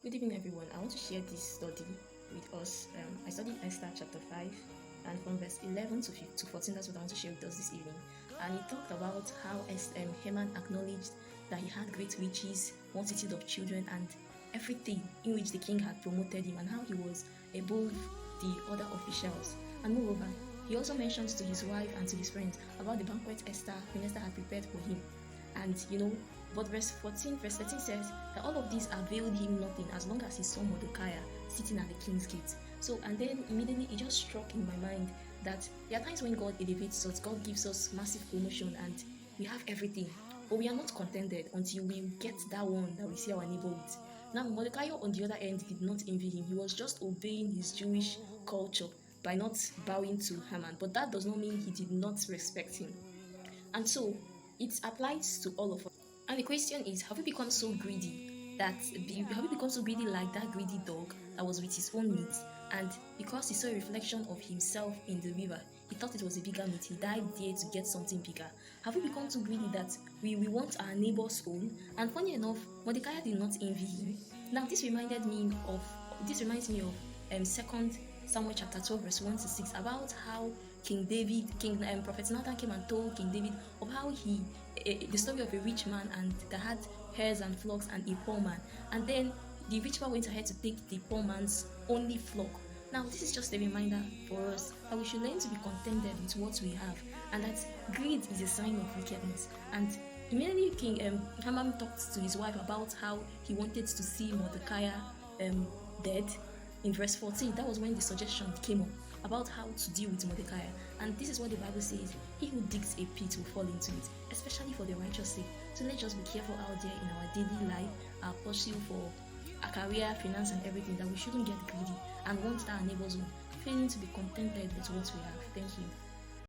Good evening, everyone. I want to share this study with us. I studied Esther chapter 5, and from verse 11 to 14, that's what I want to share with us this evening. And it talked about how Haman acknowledged that he had great riches, multitude of children, and everything in which the king had promoted him, and how he was above the other officials. And moreover, he also mentions to his wife and to his friends about the banquet Queen Esther had prepared for him. And but verse 13 says that all of these availed him nothing as long as he saw Mordecai sitting at the king's gate. So, and then immediately it just struck in my mind that there are times when God elevates us, God gives us massive promotion, and we have everything, but we are not contented until we get that one that we see our neighbor with. Now, Mordecai, on the other end, did not envy him. He was just obeying his Jewish culture by not bowing to Haman, but that does not mean he did not respect him. And so, it applies to all of us. And the question is, have we become so greedy like that greedy dog that was with his own meat, and because he saw a reflection of himself in the river, he thought it was a bigger meat, he died there to get something bigger? Have we become too greedy that we want our neighbor's own? And funny enough, Mordecai did not envy him. Now this reminds me of 2 Samuel chapter 12 verse 1 to 6, about how Prophet Nathan came and told King David of how the story of a rich man and that had herds and flocks and a poor man, and then the rich man went ahead to take the poor man's only flock. Now this is just a reminder for us that we should learn to be contented with what we have, and that greed is a sign of wickedness. And immediately King Haman talked to his wife about how he wanted to see Mordecai dead. In verse 14, that was when the suggestion came up about how to deal with Mordecai. And this is what the Bible says: he who digs a pit will fall into it, especially for the righteous sake. So let's just be careful out there in our daily life, our pursuit for a career, finance, and everything, that we shouldn't get greedy and want our neighbor's own, failing to be contented with what we have. Thank you.